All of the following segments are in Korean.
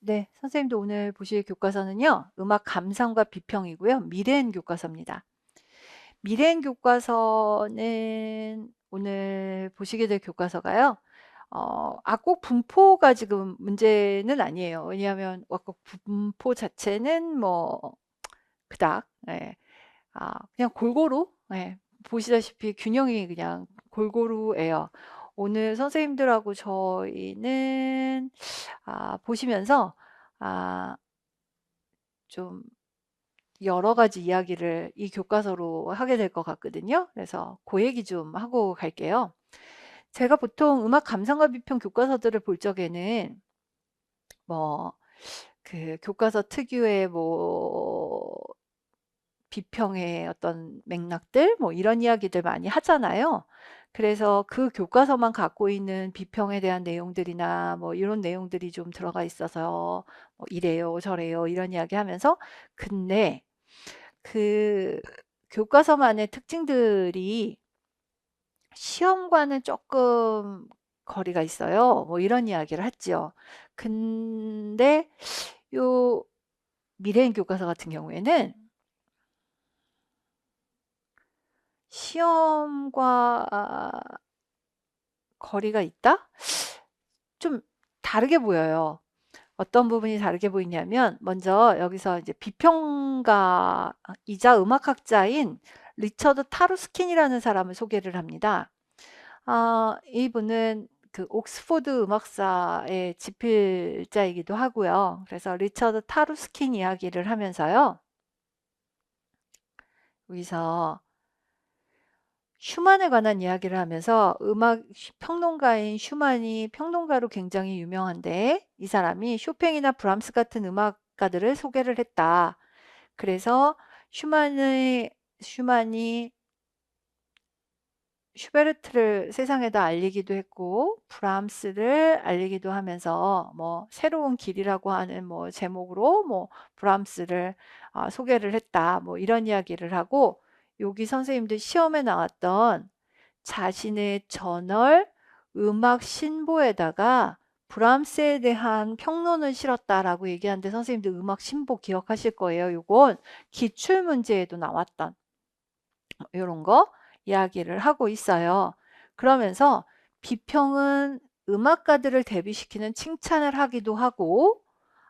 네, 선생님도 오늘 보실 교과서는요, 음악 감상과 비평이고요, 미래엔 교과서입니다. 미래엔 교과서는 오늘 보시게 될 교과서가요, 꼭 분포가 지금 문제는 아니에요. 왜냐하면 꼭 분포 자체는 뭐, 그닥, 예, 그냥 골고루, 예, 보시다시피 균형이 그냥 골고루예요. 오늘 선생님들하고 저희는, 보시면서, 아, 좀 여러 가지 이야기를 이 교과서로 하게 될 것 같거든요. 그래서 그 얘기 좀 하고 갈게요. 제가 보통 음악 감상과 비평 교과서들을 볼 적에는 뭐 그 교과서 특유의 뭐 비평의 어떤 맥락들 뭐 이런 이야기들 많이 하잖아요. 그래서 그 교과서만 갖고 있는 비평에 대한 내용들이나 뭐 이런 내용들이 좀 들어가 있어서 뭐 이래요 저래요 이런 이야기 하면서 근데 그 교과서만의 특징들이 시험과는 조금 거리가 있어요. 뭐 이런 이야기를 했지요. 근데 요 미래인 교과서 같은 경우에는 시험과 거리가 있다? 좀 다르게 보여요. 어떤 부분이 다르게 보이냐면 먼저 여기서 이제 비평가이자 음악학자인 리처드 타루스킨이라는 사람을 소개를 합니다. 이분은 그 옥스포드 음악사의 집필자이기도 하고요. 그래서 리처드 타루스킨 이야기를 하면서요. 여기서 슈만에 관한 이야기를 하면서 음악 평론가인 슈만이 평론가로 굉장히 유명한데 이 사람이 쇼팽이나 브람스 같은 음악가들을 소개를 했다. 그래서 슈만이 슈베르트를 세상에다 알리기도 했고 브람스를 알리기도 하면서 뭐 새로운 길이라고 하는 뭐 제목으로 뭐 브람스를 소개를 했다. 뭐 이런 이야기를 하고 여기 선생님들 시험에 나왔던 자신의 저널 음악 신보에다가 브람스에 대한 평론을 실었다라고 얘기하는데 선생님들 음악 신보 기억하실 거예요. 요건 기출 문제에도 나왔던 이런 거 이야기를 하고 있어요. 그러면서 비평은 음악가들을 대비시키는 칭찬을 하기도 하고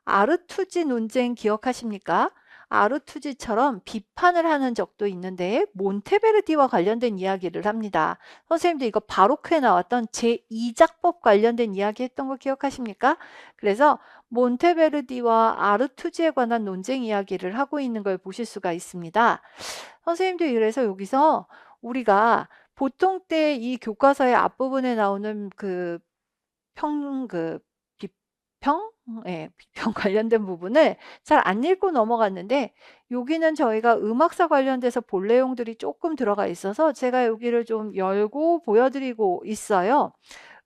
아르투지 논쟁 기억하십니까? 아르투지처럼 비판을 하는 적도 있는데 몬테베르디와 관련된 이야기를 합니다. 선생님도 이거 바로크에 나왔던 제2작법 관련된 이야기 했던 거 기억하십니까? 그래서 몬테베르디와 아르투지에 관한 논쟁 이야기를 하고 있는 걸 보실 수가 있습니다. 선생님도 그래서 여기서 우리가 보통 때 이 교과서의 앞부분에 나오는 그 비평? 예, 비평 관련된 부분을 잘 안 읽고 넘어갔는데 여기는 저희가 음악사 관련돼서 볼 내용들이 조금 들어가 있어서 제가 여기를 좀 열고 보여드리고 있어요.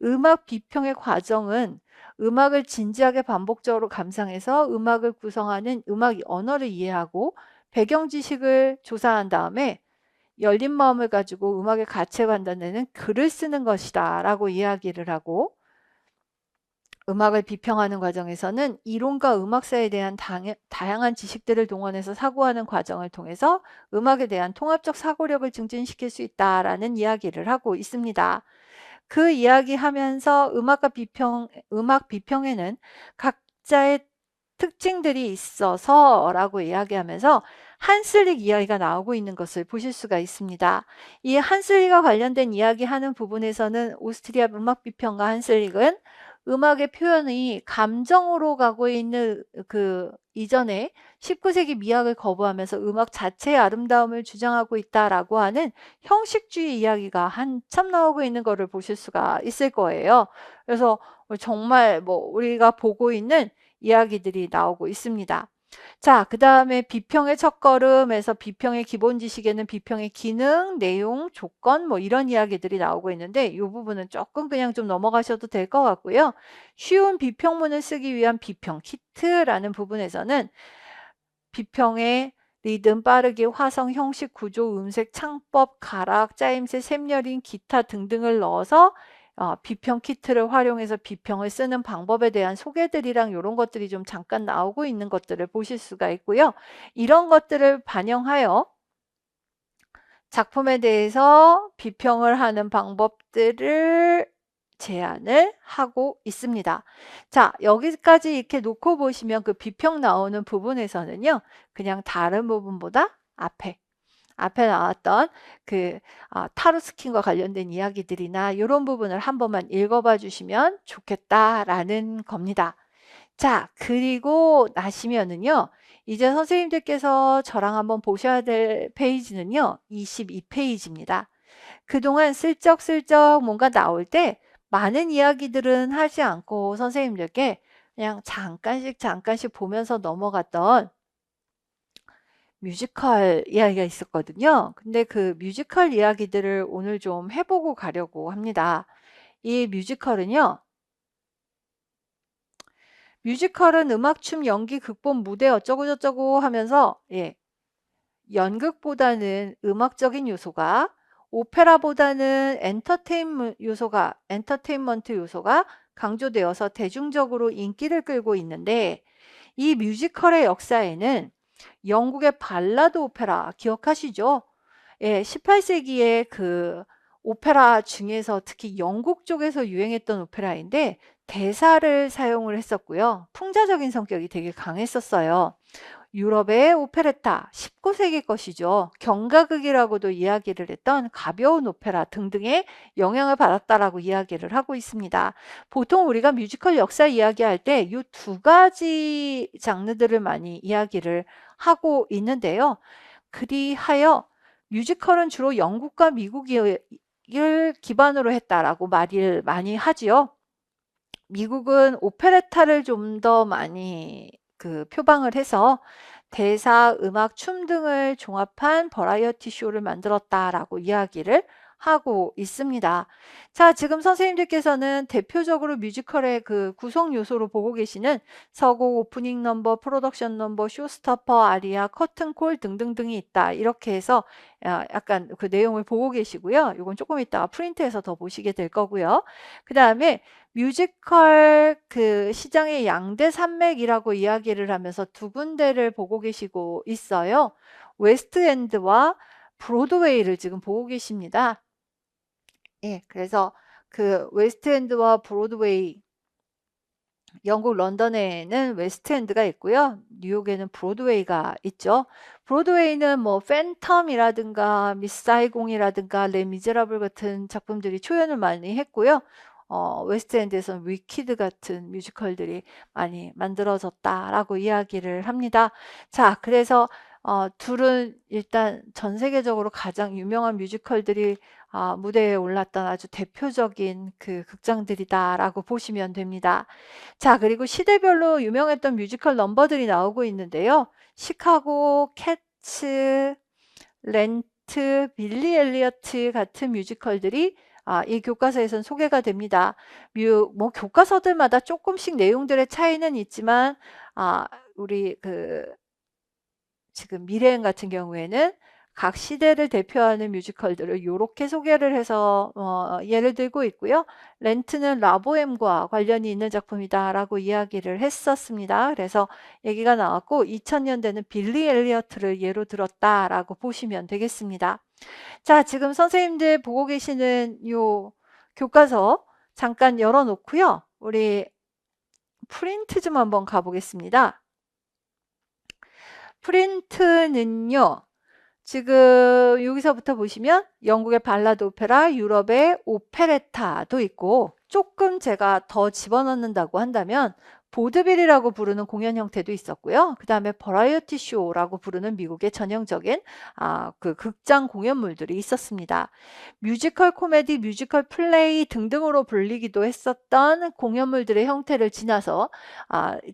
음악 비평의 과정은 음악을 진지하게 반복적으로 감상해서 음악을 구성하는 음악 언어를 이해하고 배경 지식을 조사한 다음에 열린 마음을 가지고 음악의 가치에 관련되는 글을 쓰는 것이다 라고 이야기를 하고 음악을 비평하는 과정에서는 이론과 음악사에 대한 다양한 지식들을 동원해서 사고하는 과정을 통해서 음악에 대한 통합적 사고력을 증진시킬 수 있다라는 이야기를 하고 있습니다. 그 이야기하면서 음악 비평에는 각자의 특징들이 있어서라고 이야기하면서 한슬릭 이야기가 나오고 있는 것을 보실 수가 있습니다. 이 한슬릭과 관련된 이야기하는 부분에서는 오스트리아 음악 비평가 한슬릭은 음악의 표현이 감정으로 가고 있는 그 이전에 19세기 미학을 거부하면서 음악 자체의 아름다움을 주장하고 있다라고 하는 형식주의 이야기가 한참 나오고 있는 것을 보실 수가 있을 거예요. 그래서 정말 뭐 우리가 보고 있는 이야기들이 나오고 있습니다. 자, 그 다음에 비평의 첫걸음에서 비평의 기본 지식에는 비평의 기능, 내용, 조건 뭐 이런 이야기들이 나오고 있는데 이 부분은 조금 그냥 좀 넘어가셔도 될 것 같고요. 쉬운 비평문을 쓰기 위한 비평 키트라는 부분에서는 비평의 리듬, 빠르기, 화성, 형식, 구조, 음색, 창법, 가락, 짜임새, 샘열인, 기타 등등을 넣어서 비평 키트를 활용해서 비평을 쓰는 방법에 대한 소개들이랑 이런 것들이 좀 잠깐 나오고 있는 것들을 보실 수가 있고요. 이런 것들을 반영하여 작품에 대해서 비평을 하는 방법들을 제안을 하고 있습니다. 자, 여기까지 이렇게 놓고 보시면 그 비평 나오는 부분에서는요, 그냥 다른 부분보다 앞에 나왔던 그 타로스킨과 관련된 이야기들이나 이런 부분을 한 번만 읽어봐 주시면 좋겠다라는 겁니다. 자, 그리고 나시면은요, 이제 선생님들께서 저랑 한번 보셔야 될 페이지는요, 22페이지입니다. 그동안 슬쩍슬쩍 뭔가 나올 때 많은 이야기들은 하지 않고 선생님들께 그냥 잠깐씩 보면서 넘어갔던 뮤지컬 이야기가 있었거든요. 근데 그 뮤지컬 이야기들을 오늘 좀 해보고 가려고 합니다. 이 뮤지컬은 음악, 춤, 연기, 극본, 무대 어쩌고저쩌고 하면서 연극보다는 음악적인 요소가, 오페라보다는 엔터테인먼트 요소가 강조되어서 대중적으로 인기를 끌고 있는데, 이 뮤지컬의 역사에는 영국의 발라드 오페라 기억하시죠? 18세기에 그 오페라 중에서 특히 영국 쪽에서 유행했던 오페라인데 대사를 사용을 했었고요. 풍자적인 성격이 되게 강했었어요. 유럽의 오페레타, 19세기 것이죠. 경가극이라고도 이야기를 했던 가벼운 오페라 등등의 영향을 받았다라고 이야기를 하고 있습니다. 보통 우리가 뮤지컬 역사 이야기할 때 이 두 가지 장르들을 많이 이야기를 하고 있는데요. 그리하여 뮤지컬은 주로 영국과 미국을 기반으로 했다라고 말을 많이 하지요. 미국은 오페레타를 좀 더 많이 표방을 해서 대사, 음악, 춤 등을 종합한 버라이어티 쇼를 만들었다라고 이야기를 하고 있습니다. 자, 지금 선생님들께서는 대표적으로 뮤지컬의 그 구성 요소로 보고 계시는 서곡, 오프닝 넘버, 프로덕션 넘버, 쇼스토퍼, 아리아, 커튼콜 등등등이 있다. 이렇게 해서 약간 그 내용을 보고 계시고요. 이건 조금 이따가 프린트해서 더 보시게 될 거고요. 그 다음에 뮤지컬 그 시장의 양대 산맥이라고 이야기를 하면서 두 군데를 보고 계시고 있어요. 웨스트엔드와 브로드웨이를 지금 보고 계십니다. 그래서 그 웨스트엔드와 브로드웨이, 영국 런던에는 웨스트엔드가 있고요. 뉴욕에는 브로드웨이가 있죠. 브로드웨이는 뭐 팬텀이라든가 미스 사이공이라든가 레미제라블 같은 작품들이 초연을 많이 했고요. 웨스트엔드에서는 위키드 같은 뮤지컬들이 많이 만들어졌다라고 이야기를 합니다. 자, 그래서 둘은 일단 전 세계적으로 가장 유명한 뮤지컬들이 무대에 올랐던 아주 대표적인 그 극장들이다라고 보시면 됩니다. 자, 그리고 시대별로 유명했던 뮤지컬 넘버들이 나오고 있는데요. 시카고, 캐츠, 렌트, 빌리 엘리어트 같은 뮤지컬들이 이 교과서에선 소개가 됩니다. 뭐 교과서들마다 조금씩 내용들의 차이는 있지만 우리 지금 미래행 같은 경우에는 각 시대를 대표하는 뮤지컬들을 이렇게 소개를 해서 예를 들고 있고요. 렌트는 라보엠과 관련이 있는 작품이다라고 이야기를 했었습니다. 그래서 얘기가 나왔고 2000년대는 빌리 엘리어트를 예로 들었다라고 보시면 되겠습니다. 자, 지금 선생님들 보고 계시는 요 교과서 잠깐 열어놓고요. 우리 프린트 좀 한번 가보겠습니다. 프린트는요. 지금 여기서부터 보시면 영국의 발라드 오페라, 유럽의 오페레타도 있고 조금 제가 더 집어넣는다고 한다면 보드빌이라고 부르는 공연 형태도 있었고요. 그 다음에 버라이어티 쇼라고 부르는 미국의 전형적인 그 극장 공연물들이 있었습니다. 뮤지컬 코미디, 뮤지컬 플레이 등등으로 불리기도 했었던 공연물들의 형태를 지나서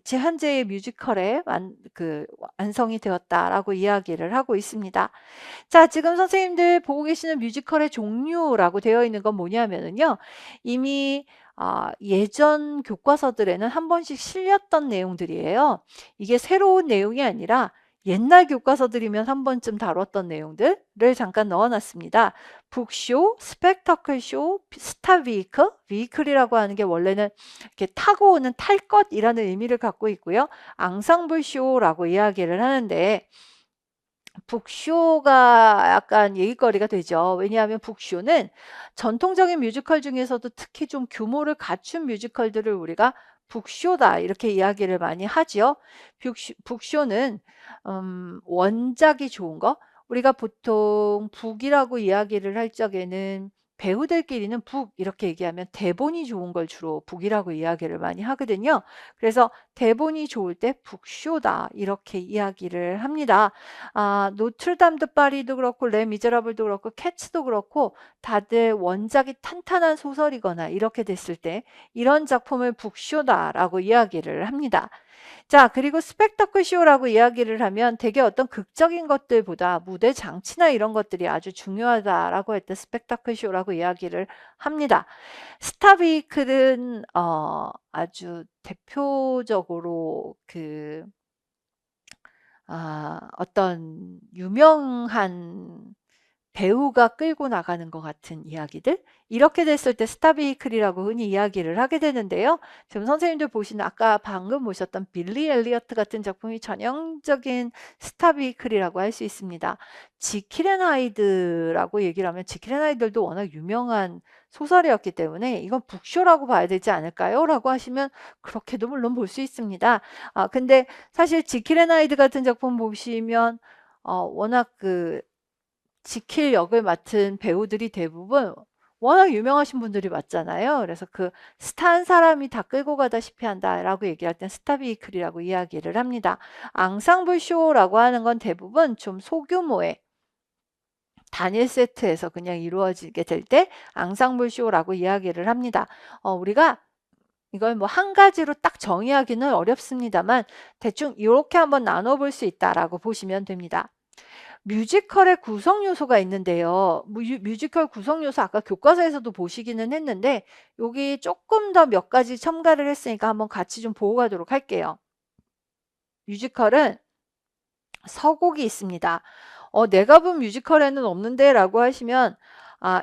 현재의 뮤지컬에 완성이 되었다라고 이야기를 하고 있습니다. 자, 지금 선생님들 보고 계시는 뮤지컬의 종류라고 되어 있는 건 뭐냐면요. 이미 예전 교과서들에는 한 번씩 실렸던 내용들이에요. 이게 새로운 내용이 아니라 옛날 교과서들이면 한 번쯤 다뤘던 내용들을 잠깐 넣어놨습니다. 북쇼, 스펙터클 쇼, 스타 비이클, 비이클이라고 하는 게 원래는 이렇게 타고 오는 탈 것이라는 의미를 갖고 있고요. 앙상블 쇼라고 이야기를 하는데 북쇼가 약간 얘기거리가 되죠. 왜냐하면 북쇼는 전통적인 뮤지컬 중에서도 특히 좀 규모를 갖춘 뮤지컬들을 우리가 북쇼다 이렇게 이야기를 많이 하지요. 북쇼는 원작이 좋은 거, 우리가 보통 북이라고 이야기를 할 적에는 배우들끼리는 북 이렇게 얘기하면 대본이 좋은 걸 주로 북이라고 이야기를 많이 하거든요. 그래서 대본이 좋을 때 북쇼다 이렇게 이야기를 합니다. 노트르담 드 파리도 그렇고 레미제라블도 그렇고 캐츠도 그렇고 다들 원작이 탄탄한 소설이거나 이렇게 됐을 때 이런 작품을 북쇼다라고 이야기를 합니다. 자, 그리고 스펙터클 쇼라고 이야기를 하면 되게 어떤 극적인 것들보다 무대 장치나 이런 것들이 아주 중요하다라고 할 때 스펙터클 쇼라고 이야기를 합니다. 스타비클은 아주 대표적으로 어떤 유명한 배우가 끌고 나가는 것 같은 이야기들 이렇게 됐을 때 스타 베이클이라고 흔히 이야기를 하게 되는데요. 지금 선생님들 보시는 아까 방금 보셨던 빌리 엘리어트 같은 작품이 전형적인 스타 베이클이라고 할 수 있습니다. 지킬 앤 하이드라고 얘기를 하면 지킬 앤 하이드도 워낙 유명한 소설이었기 때문에 이건 북쇼라고 봐야 되지 않을까요? 라고 하시면 그렇게도 물론 볼 수 있습니다. 근데 사실 지킬 앤 하이드 같은 작품 보시면 워낙 지킬 역을 맡은 배우들이 대부분 워낙 유명하신 분들이 맞잖아요. 그래서 그 스타 한 사람이 다 끌고 가다시피 한다라고 얘기할 땐 스타 비이클이라고 이야기를 합니다. 앙상블 쇼라고 하는 건 대부분 좀 소규모의 단일 세트에서 그냥 이루어지게 될 때 앙상블 쇼라고 이야기를 합니다. 우리가 이걸 뭐 한 가지로 딱 정의하기는 어렵습니다만 대충 이렇게 한번 나눠볼 수 있다라고 보시면 됩니다. 뮤지컬의 구성 요소가 있는데요. 뮤지컬 구성 요소 아까 교과서에서도 보시기는 했는데 여기 조금 더 몇 가지 첨가를 했으니까 한번 같이 좀 보고 가도록 할게요. 뮤지컬은 서곡이 있습니다. 내가 본 뮤지컬에는 없는데 라고 하시면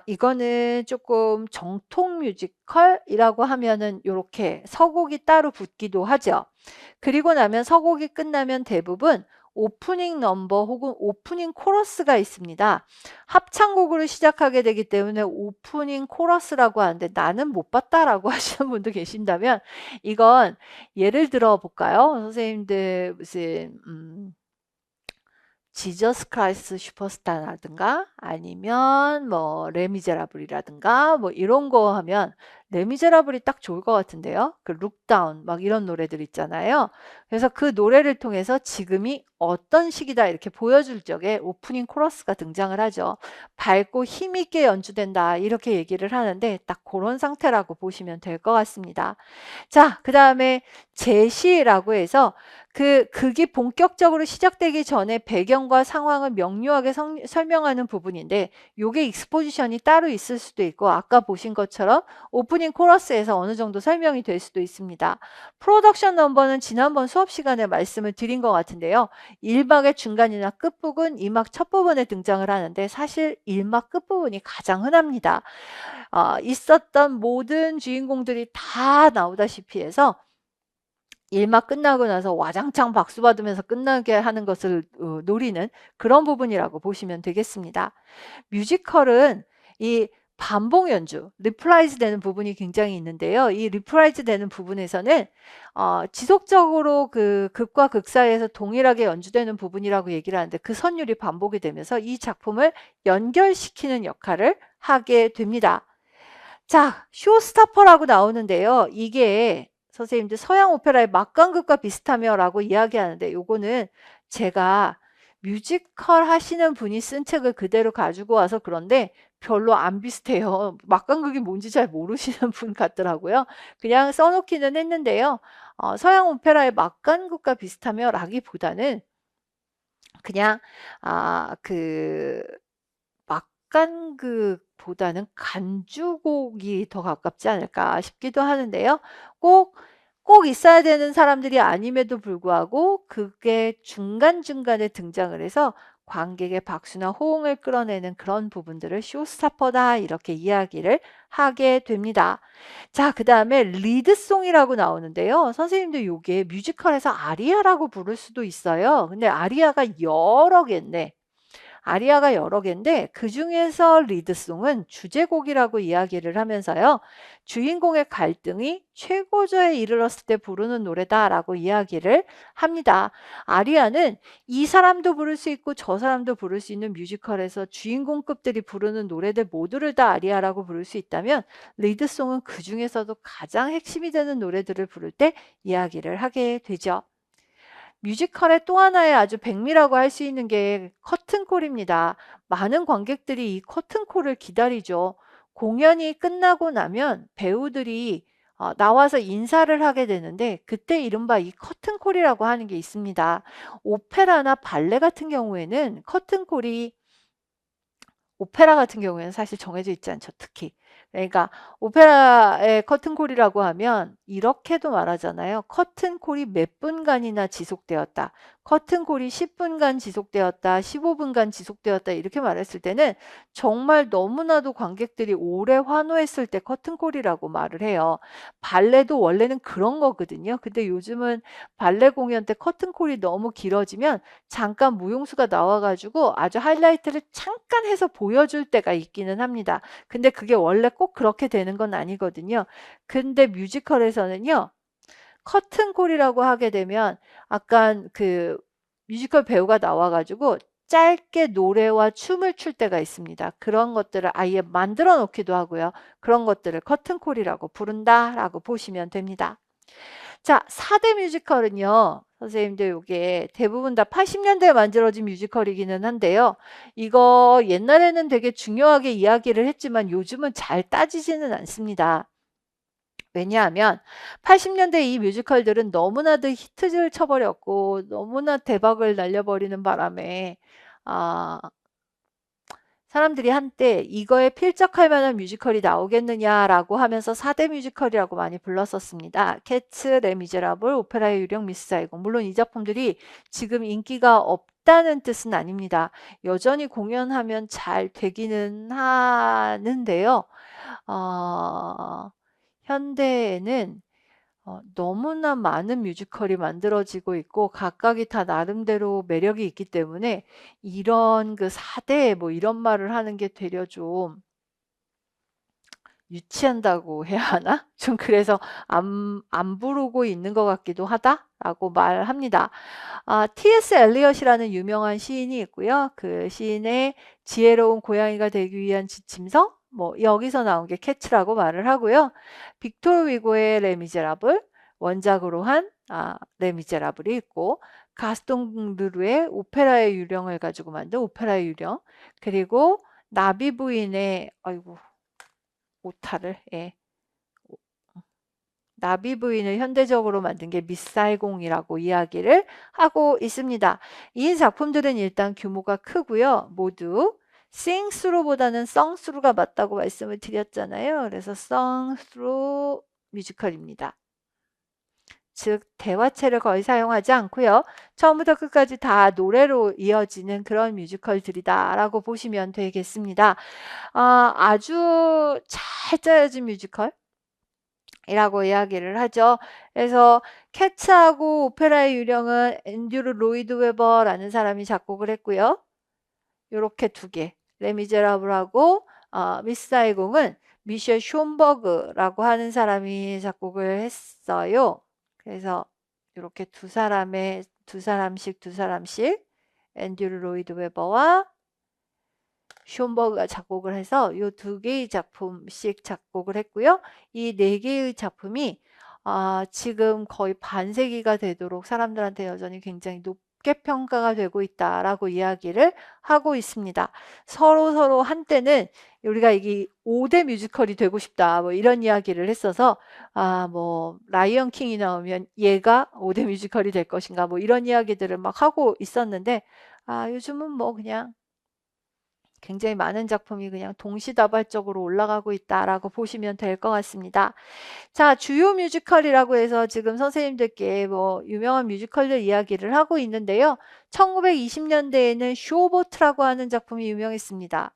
이거는 조금 정통 뮤지컬이라고 하면은 이렇게 서곡이 따로 붙기도 하죠. 그리고 나면 서곡이 끝나면 대부분 오프닝 넘버 혹은 오프닝 코러스가 있습니다. 합창곡으로 시작하게 되기 때문에 오프닝 코러스라고 하는데 나는 못 봤다라고 하시는 분도 계신다면 이건 예를 들어 볼까요? 선생님들 무슨 지저스 크라이스트 슈퍼스타라든가 아니면 뭐 레미제라블이라든가 뭐 이런 거 하면 레미제라블이 딱 좋을 것 같은데요. 그 룩다운 막 이런 노래들 있잖아요. 그래서 그 노래를 통해서 지금이 어떤 시기다 이렇게 보여줄 적에 오프닝 코러스가 등장을 하죠. 밝고 힘있게 연주된다 이렇게 얘기를 하는데 딱 그런 상태라고 보시면 될 것 같습니다. 자, 그 다음에 제시라고 해서 극이 본격적으로 시작되기 전에 배경과 상황을 명료하게 설명하는 부분인데 요게 익스포지션이 따로 있을 수도 있고 아까 보신 것처럼 오프닝 코러스에서 어느 정도 설명이 될 수도 있습니다. 프로덕션 넘버는 지난번 수업 시간에 말씀을 드린 것 같은데요. 1막의 중간이나 끝부분, 2막 첫 부분에 등장을 하는데 사실 1막 끝부분이 가장 흔합니다. 있었던 모든 주인공들이 다 나오다시피 해서 1막 끝나고 나서 와장창 박수 받으면서 끝나게 하는 것을 노리는 그런 부분이라고 보시면 되겠습니다. 뮤지컬은 이 반복 연주, 리프라이즈 되는 부분이 굉장히 있는데요. 이 리프라이즈 되는 부분에서는 지속적으로 그 극과 극 사이에서 동일하게 연주되는 부분이라고 얘기를 하는데 그 선율이 반복이 되면서 이 작품을 연결시키는 역할을 하게 됩니다. 자, 쇼스타퍼라고 나오는데요. 이게 선생님들 서양 오페라의 막강극과 비슷하며 라고 이야기하는데 요거는 제가 뮤지컬 하시는 분이 쓴 책을 그대로 가지고 와서 그런데 별로 안 비슷해요. 막강극이 뭔지 잘 모르시는 분 같더라고요. 그냥 써놓기는 했는데요. 서양 오페라의 막강극과 비슷하며 라기보다는 그냥 그 막간극보다는 간주곡이 더 가깝지 않을까 싶기도 하는데요. 꼭 꼭 있어야 되는 사람들이 아님에도 불구하고 그게 중간중간에 등장을 해서 관객의 박수나 호응을 끌어내는 그런 부분들을 쇼스타퍼다 이렇게 이야기를 하게 됩니다. 자, 그 다음에 리드송이라고 나오는데요. 선생님도 요게 뮤지컬에서 아리아라고 부를 수도 있어요. 근데 아리아가 여러 개인데 아리아가 여러 개인데 그중에서 리드송은 주제곡이라고 이야기를 하면서요. 주인공의 갈등이 최고조에 이르렀을 때 부르는 노래다라고 이야기를 합니다. 아리아는 이 사람도 부를 수 있고 저 사람도 부를 수 있는 뮤지컬에서 주인공급들이 부르는 노래들 모두를 다 아리아라고 부를 수 있다면 리드송은 그 중에서도 가장 핵심이 되는 노래들을 부를 때 이야기를 하게 되죠. 뮤지컬의 또 하나의 아주 백미라고 할 수 있는 게 커튼콜입니다. 많은 관객들이 이 커튼콜을 기다리죠. 공연이 끝나고 나면 배우들이 나와서 인사를 하게 되는데 그때 이른바 이 커튼콜이라고 하는 게 있습니다. 오페라나 발레 같은 경우에는 커튼콜이 오페라 같은 경우에는 사실 정해져 있지 않죠. 특히. 그러니까 오페라의 커튼콜이라고 하면 이렇게도 말하잖아요. 커튼콜이 몇 분간이나 지속되었다. 커튼콜이 10분간 지속되었다. 15분간 지속되었다. 이렇게 말했을 때는 정말 너무나도 관객들이 오래 환호했을 때 커튼콜이라고 말을 해요. 발레도 원래는 그런 거거든요. 근데 요즘은 발레 공연 때 커튼콜이 너무 길어지면 잠깐 무용수가 나와가지고 아주 하이라이트를 잠깐 해서 보여줄 때가 있기는 합니다. 근데 그게 원래 꼭 그렇게 되는 건 아니거든요. 근데 뮤지컬에서는요. 커튼콜이라고 하게 되면 약간 그 뮤지컬 배우가 나와가지고 짧게 노래와 춤을 출 때가 있습니다. 그런 것들을 아예 만들어 놓기도 하고요. 그런 것들을 커튼콜이라고 부른다라고 보시면 됩니다. 자, 4대 뮤지컬은요. 선생님들 요게 대부분 다 80년대에 만들어진 뮤지컬이기는 한데요. 이거 옛날에는 되게 중요하게 이야기를 했지만 요즘은 잘 따지지는 않습니다. 왜냐하면 80년대 이 뮤지컬들은 너무나도 히트를 쳐버렸고 너무나 대박을 날려버리는 바람에 아, 사람들이 한때 이거에 필적할 만한 뮤지컬이 나오겠느냐라고 하면서 4대 뮤지컬이라고 많이 불렀었습니다. 캐츠, 레미제라블, 오페라의 유령, 미스 사이공. 물론 이 작품들이 지금 인기가 없다는 뜻은 아닙니다. 여전히 공연하면 잘 되기는 하는데요. 현대에는 너무나 많은 뮤지컬이 만들어지고 있고 각각이 다 나름대로 매력이 있기 때문에 이런 그 4대 뭐 이런 말을 하는 게 되려 좀 유치한다고 해야 하나? 좀 그래서 안 부르고 있는 것 같기도 하다라고 말합니다. T.S. 엘리엇이라는 유명한 시인이 있고요. 그 시인의 지혜로운 고양이가 되기 위한 지침서 뭐 여기서 나온 게 캐치라고 말을 하고요. 빅토르 위고의 레미제라블 원작으로 한 레미제라블이 있고 가스통 르루의 오페라의 유령을 가지고 만든 오페라의 유령 그리고 나비 부인의 아이고 오타를 나비 부인을 현대적으로 만든 게 미사일공이라고 이야기를 하고 있습니다. 이 작품들은 일단 규모가 크고요. 모두 싱스루보다는 썽스루가 맞다고 말씀을 드렸잖아요. 그래서 썽스루 뮤지컬입니다. 즉 대화체를 거의 사용하지 않고요. 처음부터 끝까지 다 노래로 이어지는 그런 뮤지컬들이다라고 보시면 되겠습니다. 아주 잘 짜여진 뮤지컬 이라고 이야기를 하죠. 그래서 캐츠하고 오페라의 유령은 앤드류 로이드 웨버라는 사람이 작곡을 했고요. 요렇게 두 개. 레미제라블하고 미스 사이공은 미셸 숀버그라고 하는 사람이 작곡을 했어요. 그래서 이렇게 두 사람씩 앤드류 로이드 웨버와 숀버그가 작곡을 해서 이 두 개의 작품씩 작곡을 했고요. 이 네 개의 작품이 지금 거의 반세기가 되도록 사람들한테 여전히 굉장히 높게 평가가 되고 있다라고 이야기를 하고 있습니다. 서로 한때는 우리가 이게 5대 뮤지컬이 되고 싶다 뭐 이런 이야기를 했어서 뭐 라이언 킹이 나오면 얘가 5대 뮤지컬이 될 것인가 뭐 이런 이야기들을 막 하고 있었는데 요즘은 뭐 그냥 굉장히 많은 작품이 그냥 동시다발적으로 올라가고 있다라고 보시면 될 것 같습니다. 자, 주요 뮤지컬이라고 해서 지금 선생님들께 뭐 유명한 뮤지컬들 이야기를 하고 있는데요. 1920년대에는 쇼보트라고 하는 작품이 유명했습니다.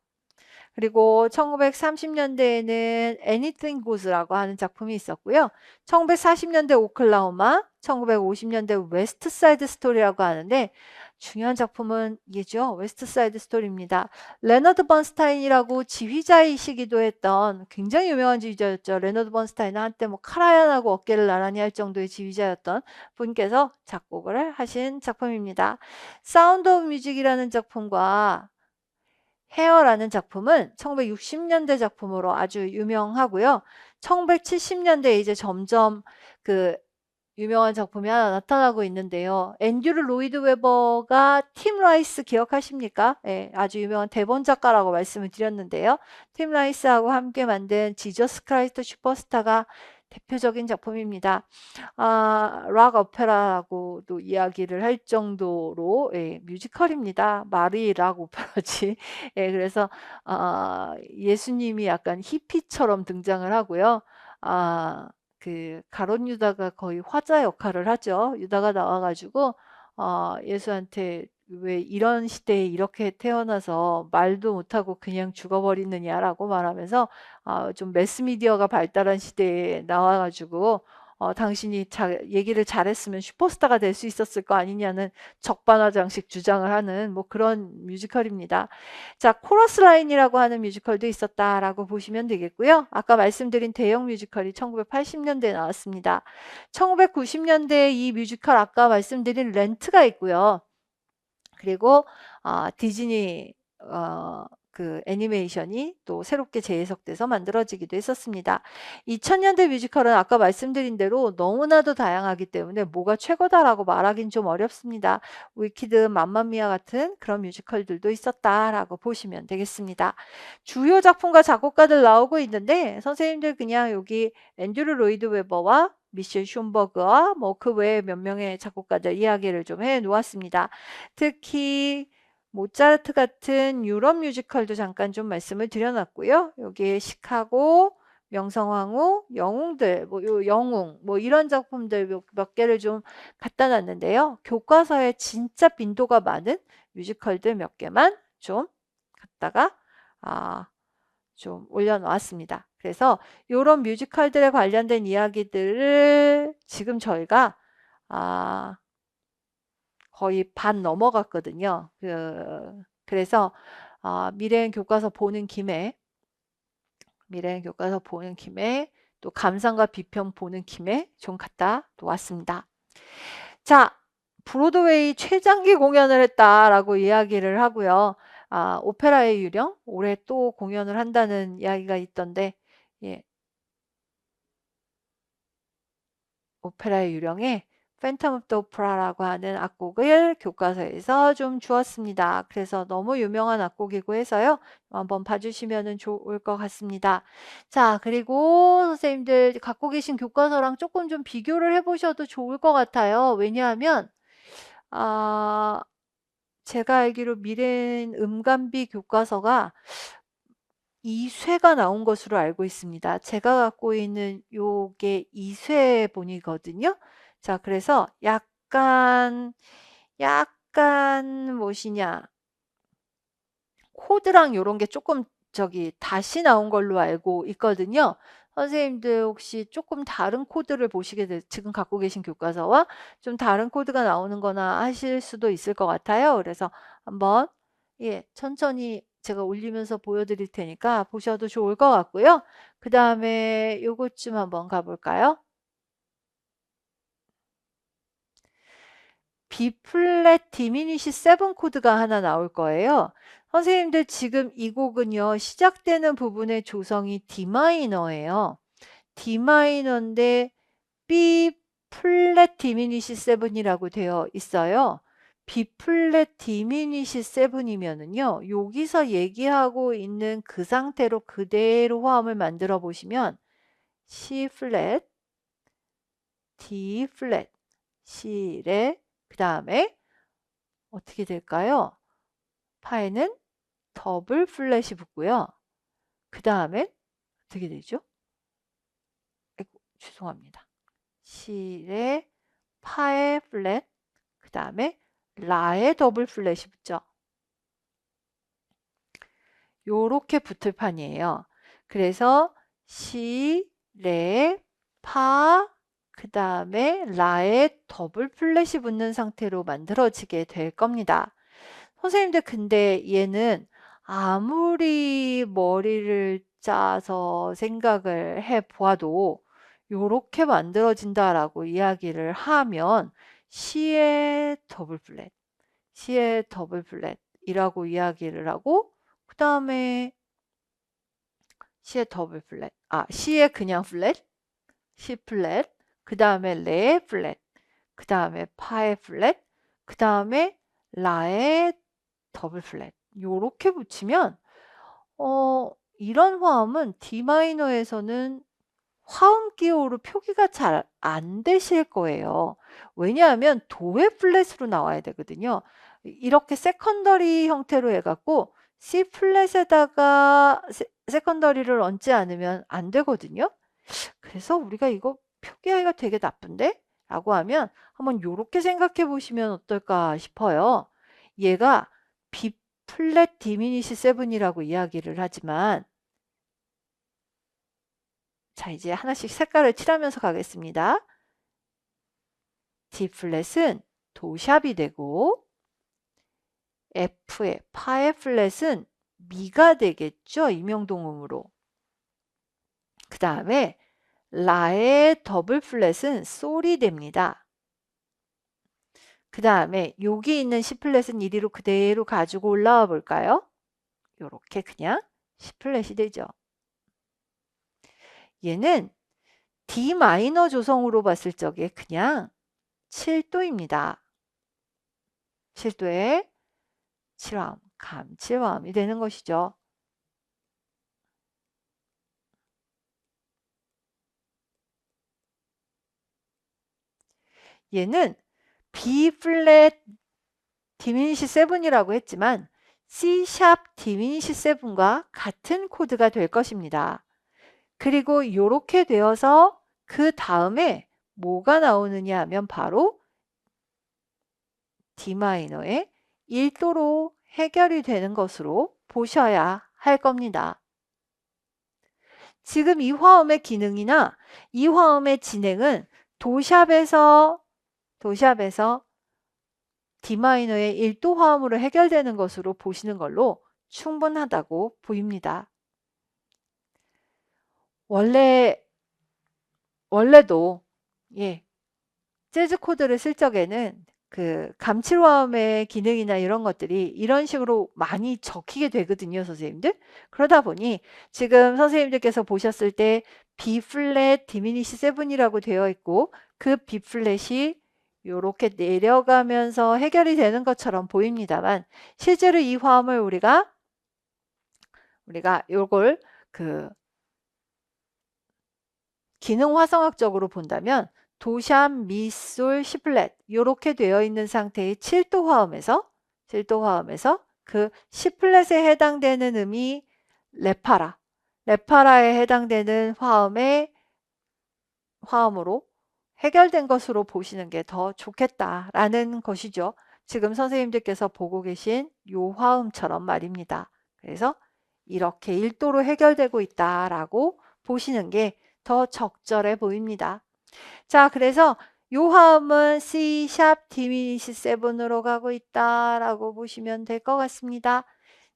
그리고 1930년대에는 Anything Goes라고 하는 작품이 있었고요. 1940년대 오클라호마, 1950년대 웨스트 사이드 스토리라고 하는데 중요한 작품은 이게죠. 웨스트 사이드 스토리입니다. 레너드 번스타인이라고 지휘자이시기도 했던 굉장히 유명한 지휘자였죠. 레너드 번스타인은 한때 뭐 카라얀하고 어깨를 나란히 할 정도의 지휘자였던 분께서 작곡을 하신 작품입니다. 사운드 오브 뮤직이라는 작품과 헤어라는 작품은 1960년대 작품으로 아주 유명하고요. 1970년대에 이제 점점 그 유명한 작품이 하나 나타나고 있는데요. 앤드류 로이드 웨버가 팀 라이스 기억하십니까? 예, 아주 유명한 대본 작가라고 말씀을 드렸는데요. 팀 라이스하고 함께 만든 지저스 크라이스트 슈퍼스타가 대표적인 작품입니다. 락 오페라라고도 이야기를 할 정도로 예, 뮤지컬입니다. 말이 락 오페라지. 예, 그래서 예수님이 약간 히피처럼 등장을 하고요. 그 가롯 유다가 거의 화자 역할을 하죠. 유다가 나와가지고 예수한테 왜 이런 시대에 이렇게 태어나서 말도 못하고 그냥 죽어버리느냐라고 말하면서 좀 매스미디어가 발달한 시대에 나와가지고 당신이 얘기를 잘했으면 슈퍼스타가 될 수 있었을 거 아니냐는 적반하장식 주장을 하는 뭐 그런 뮤지컬입니다. 자, 코러스 라인이라고 하는 뮤지컬도 있었다라고 보시면 되겠고요. 아까 말씀드린 대형 뮤지컬이 1980년대에 나왔습니다. 1990년대에 이 뮤지컬 아까 말씀드린 렌트가 있고요. 그리고 디즈니 그 애니메이션이 또 새롭게 재해석돼서 만들어지기도 했었습니다. 2000년대 뮤지컬은 아까 말씀드린 대로 너무나도 다양하기 때문에 뭐가 최고다라고 말하긴 좀 어렵습니다. 위키드, 맘마미아 같은 그런 뮤지컬들도 있었다라고 보시면 되겠습니다. 주요 작품과 작곡가들 나오고 있는데 선생님들 그냥 여기 앤드류 로이드 웨버와 미셸 숀버그와 뭐 그 외에 몇 명의 작곡가들 이야기를 좀 해 놓았습니다. 특히 모차르트 같은 유럽 뮤지컬도 잠깐 좀 말씀을 드려놨고요. 여기에 시카고, 명성황후, 영웅들, 뭐 영웅, 뭐 이런 작품들 몇 개를 좀 갖다 놨는데요. 교과서에 진짜 빈도가 많은 뮤지컬들 몇 개만 좀 갖다가 좀 올려놓았습니다. 그래서 이런 뮤지컬들에 관련된 이야기들을 지금 저희가 거의 반 넘어갔거든요. 그래서 미래엔 교과서 보는 김에 또 감상과 비평 보는 김에 좀 갔다 놓았습니다. 자, 브로드웨이 최장기 공연을 했다라고 이야기를 하고요. 오페라의 유령 올해 또 공연을 한다는 이야기가 있던데 예. 오페라의 유령에 팬텀 오브 더 오페라라고 하는 악곡을 교과서에서 좀 주었습니다. 그래서 너무 유명한 악곡이고 해서요. 한번 봐주시면 좋을 것 같습니다. 자, 그리고 선생님들 갖고 계신 교과서랑 조금 좀 비교를 해보셔도 좋을 것 같아요. 왜냐하면 제가 알기로 미래엔 음감비 교과서가 2쇄가 나온 것으로 알고 있습니다. 제가 갖고 있는 요게 2쇄본이거든요. 자, 그래서 약간 무엇이냐 코드랑 요런 게 조금 다시 나온 걸로 알고 있거든요. 선생님들 혹시 조금 다른 코드를 지금 갖고 계신 교과서와 좀 다른 코드가 나오는 거나 하실 수도 있을 것 같아요. 그래서 한번 천천히 제가 올리면서 보여드릴 테니까 보셔도 좋을 것 같고요. 그 다음에 요것 좀 한번 가볼까요? B 플랫 디미니시 7 코드가 하나 나올 거예요. 선생님들 지금 이 곡은요. 시작되는 부분의 조성이 D 마이너예요. D 마이너인데 B 플랫 디미니시 7이라고 되어 있어요. B 플랫 디미니시 7이면은요. 여기서 얘기하고 있는 그 상태로 그대로 화음을 만들어 보시면 C 플랫, D 플랫, C레 그 다음에 어떻게 될까요? 파에는 더블 플랫이 붙고요. 그 다음에 어떻게 되죠? 아이고, 죄송합니다. 시의 파의 플랫, 그 다음에 라의 더블 플랫이 붙죠. 요렇게 붙을 판이에요. 그래서 시, 레, 파, 그 다음에 라의 더블 플랫이 붙는 상태로 만들어지게 될 겁니다. 선생님들 근데 얘는 아무리 머리를 짜서 생각을 해 보아도 요렇게 만들어진다라고 이야기를 하면 C의 더블 플랫, C의 더블 플랫이라고 이야기를 하고 그 다음에 C의 더블 플랫, C의 그냥 플랫, C 플랫, 그 다음에 레 플랫, 그 다음에 파의 플랫, 그 다음에 라의 더블 플랫 요렇게 붙이면 이런 화음은 D 마이너에서는 화음 기호로 표기가 잘 안 되실 거예요. 왜냐하면 도의 플랫으로 나와야 되거든요. 이렇게 세컨더리 형태로 해갖고 C 플랫에다가 세컨더리를 얹지 않으면 안 되거든요. 그래서 우리가 이거 표기하기가 되게 나쁜데? 라고 하면 한번 요렇게 생각해 보시면 어떨까 싶어요. 얘가 B 플랫 디미니시 세븐이라고 이야기를 하지만 자 이제 하나씩 색깔을 칠하면서 가겠습니다. D 플랫은 도샵이 되고 F의 파의 플랫은 미가 되겠죠. 임용동음으로. 그 다음에 라의 더블 플랫은 솔이 됩니다. 그 다음에 여기 있는 C 플랫은 이리로 그대로 가지고 올라와 볼까요? 이렇게 그냥 C 플랫이 되죠. 얘는 D 마이너 조성으로 봤을 적에 그냥 7도입니다. 7도의 7화음, 감칠화음이 되는 것이죠. 얘는 B 플랫 디미니시 7이라고 했지만 C 샵 디미니시 7과 같은 코드가 될 것입니다. 그리고 이렇게 되어서 그 다음에 뭐가 나오느냐 하면 바로 D 마이너의 1도로 해결이 되는 것으로 보셔야 할 겁니다. 지금 이 화음의 기능이나 이 화음의 진행은 도샵에서 D 마이너의 1도 화음으로 해결되는 것으로 보시는 걸로 충분하다고 보입니다. 원래도 재즈 코드를 쓸 적에는 그 감칠화음의 기능이나 이런 것들이 이런 식으로 많이 적히게 되거든요, 선생님들. 그러다 보니 지금 선생님들께서 보셨을 때 B 플랫 디미니시 7이라고 되어 있고 그 B 플랫이 이렇게 내려가면서 해결이 되는 것처럼 보입니다만 실제로 이 화음을 우리가 요걸 그 기능 화성학적으로 본다면 도샵, 미, 솔, 시 플랫 이렇게 되어 있는 상태의 7도 화음에서 그 시 플랫에 해당되는 음이 레파라에 해당되는 화음으로 해결된 것으로 보시는 게 더 좋겠다라는 것이죠. 지금 선생님들께서 보고 계신 요 화음처럼 말입니다. 그래서 이렇게 1도로 해결되고 있다라고 보시는 게 더 적절해 보입니다. 자, 그래서 요 화음은 C 샵 디미니시 7으로 가고 있다라고 보시면 될 것 같습니다.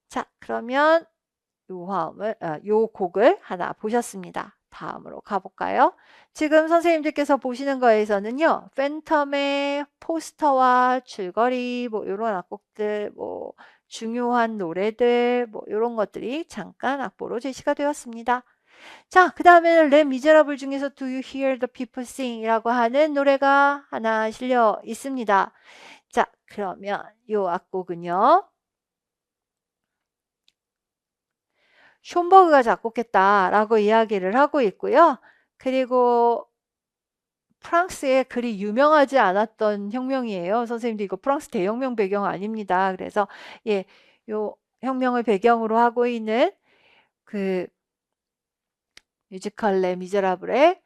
자, 그러면 요 곡을 하나 보셨습니다. 다음으로 가볼까요? 지금 선생님들께서 보시는 거에서는요, 팬텀의 포스터와 줄거리, 뭐, 요런 악곡들, 뭐, 중요한 노래들, 뭐, 요런 것들이 잠깐 악보로 제시가 되었습니다. 자, 그 다음에는 레 미제라블 중에서 Do You Hear the People Sing? 이라고 하는 노래가 하나 실려 있습니다. 자, 그러면 요 악곡은요. 숀버그가 작곡했다라고 이야기를 하고 있고요. 그리고 프랑스에 그리 유명하지 않았던 혁명이에요. 선생님도 이거 프랑스 대혁명 배경 아닙니다. 그래서 요 혁명을 배경으로 하고 있는 그 뮤지컬 레 미제라블의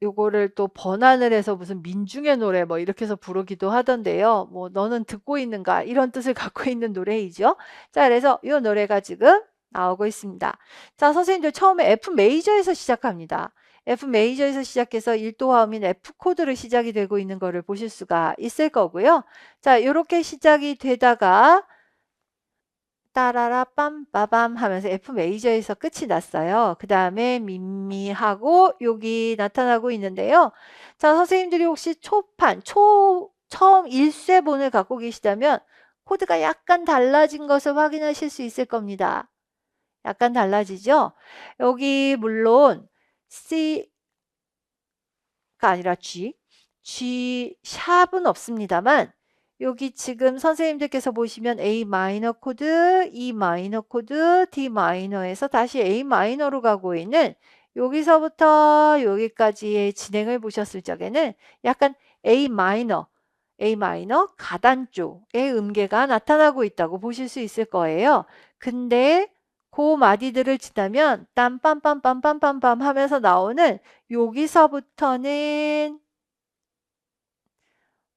요거를 또 번안을 해서 무슨 민중의 노래 뭐 이렇게 해서 부르기도 하던데요. 뭐 너는 듣고 있는가 이런 뜻을 갖고 있는 노래이죠. 자, 그래서 이 노래가 지금 나오고 있습니다. 자, 선생님들 처음에 F 메이저에서 시작합니다. F 메이저에서 시작해서 1도 화음인 F 코드로 시작이 되고 있는 거를 보실 수가 있을 거고요. 자, 이렇게 시작이 되다가 따라라 빰빠밤 하면서 F 메이저에서 끝이 났어요. 그 다음에 미미하고 여기 나타나고 있는데요. 자, 선생님들이 혹시 초판, 처음 1쇄본을 갖고 계시다면 코드가 약간 달라진 것을 확인하실 수 있을 겁니다. 약간 달라지죠? 여기 물론 C가 아니라 G 샵은 없습니다만 여기 지금 선생님들께서 보시면 A 마이너 코드, E 마이너 코드, D 마이너에서 다시 A 마이너로 가고 있는 여기서부터 여기까지의 진행을 보셨을 적에는 약간 A 마이너 가단 쪽의 음계가 나타나고 있다고 보실 수 있을 거예요. 근데 그 마디들을 지나면 땀빰빰빰빰빰빰 하면서 나오는 여기서부터는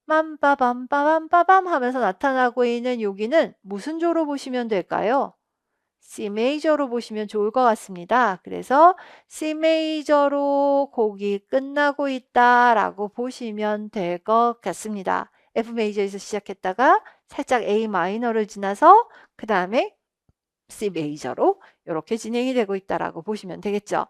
빰빠밤빠밤빠밤 하면서 나타나고 있는 여기는 무슨 조로 보시면 될까요? C 메이저로 보시면 좋을 것 같습니다. 그래서 C 메이저로 곡이 끝나고 있다라고 보시면 될 것 같습니다. F 메이저에서 시작했다가 살짝 A 마이너를 지나서 그 다음에 C 메이저로 이렇게 진행이 되고 있다라고 보시면 되겠죠.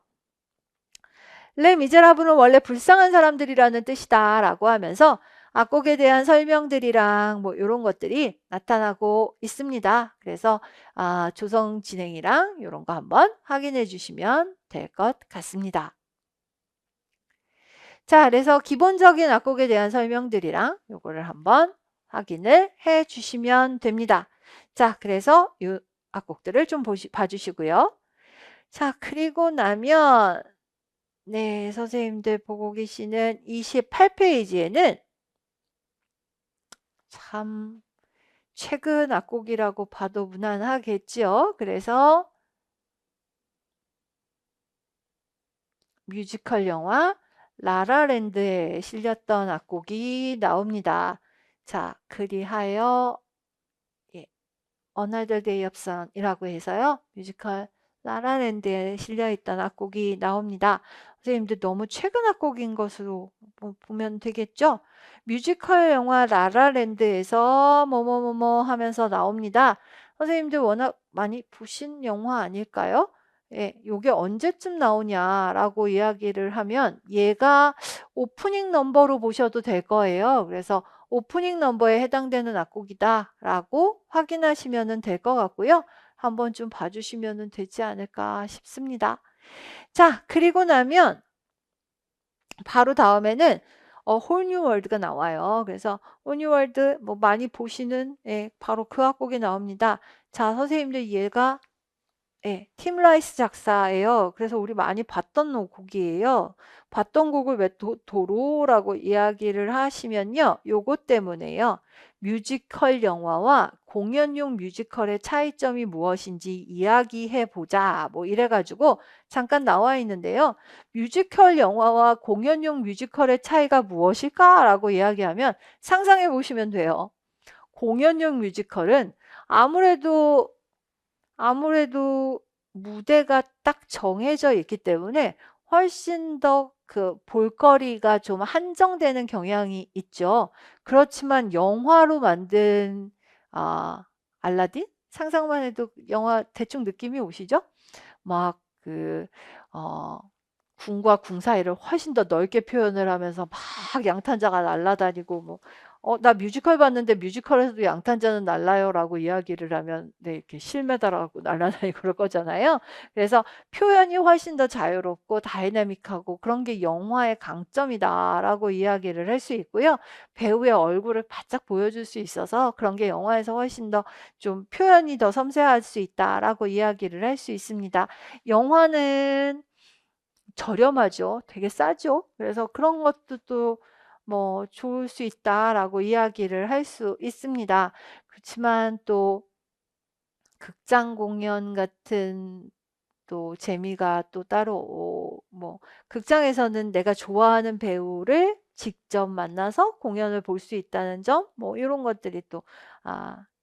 레 미제라블은 원래 불쌍한 사람들이라는 뜻이다 라고 하면서 악곡에 대한 설명들이랑 뭐 이런 것들이 나타나고 있습니다. 그래서 조성 진행이랑 이런 거 한번 확인해 주시면 될 것 같습니다. 자, 그래서 기본적인 악곡에 대한 설명들이랑 요거를 한번 확인을 해 주시면 됩니다. 자, 그래서 이 악곡들을 좀 봐주시고요. 자, 그리고 나면 네, 선생님들 보고 계시는 28페이지에는 참 최근 악곡이라고 봐도 무난하겠죠. 그래서 뮤지컬 영화 라라랜드에 실렸던 악곡이 나옵니다. 자, 그리하여 Another Day of Sun이라고 해서요. 뮤지컬 라라랜드에 실려있던 악곡이 나옵니다. 선생님들 너무 최근 악곡인 것으로 보면 되겠죠? 뮤지컬 영화 라라랜드에서 뭐뭐뭐뭐 하면서 나옵니다. 선생님들 워낙 많이 보신 영화 아닐까요? 예, 요게 언제쯤 나오냐라고 이야기를 하면 얘가 오프닝 넘버로 보셔도 될 거예요. 그래서 오프닝 넘버에 해당되는 악곡이다 라고 확인하시면 될 것 같고요. 한번 좀 봐주시면 되지 않을까 싶습니다. 자, 그리고 나면 바로 다음에는 홀 뉴 월드가 나와요. 그래서 홀 뉴 월드 뭐 많이 보시는 바로 그 악곡이 나옵니다. 자, 선생님들 얘가 팀 라이스 작사예요. 그래서 우리 많이 봤던 곡이에요. 봤던 곡을 왜 도로라고 이야기를 하시면요. 요것 때문에요. 뮤지컬 영화와 공연용 뮤지컬의 차이점이 무엇인지 이야기해보자. 뭐 이래가지고 잠깐 나와 있는데요. 뮤지컬 영화와 공연용 뮤지컬의 차이가 무엇일까? 라고 이야기하면 상상해 보시면 돼요. 공연용 뮤지컬은 아무래도 무대가 딱 정해져 있기 때문에 훨씬 더 그 볼거리가 좀 한정되는 경향이 있죠. 그렇지만 영화로 만든 알라딘? 상상만 해도 영화 대충 느낌이 오시죠? 막 궁과 궁 사이를 훨씬 더 넓게 표현을 하면서 막 양탄자가 날아다니고 뭐 나 뮤지컬 봤는데 뮤지컬에서도 양탄자는 날라요라고 이야기를 하면 네, 이렇게 실매달아갖고 날아다니고 그럴 거잖아요. 그래서 표현이 훨씬 더 자유롭고 다이나믹하고 그런 게 영화의 강점이다라고 이야기를 할 수 있고요. 배우의 얼굴을 바짝 보여줄 수 있어서 그런 게 영화에서 훨씬 더 좀 표현이 더 섬세할 수 있다라고 이야기를 할 수 있습니다. 영화는 저렴하죠. 되게 싸죠. 그래서 그런 것도 또 뭐 좋을 수 있다라고 이야기를 할 수 있습니다. 그렇지만 또 극장 공연 같은 또 재미가 또 따로 뭐 극장에서는 내가 좋아하는 배우를 직접 만나서 공연을 볼 수 있다는 점, 뭐 이런 것들이 또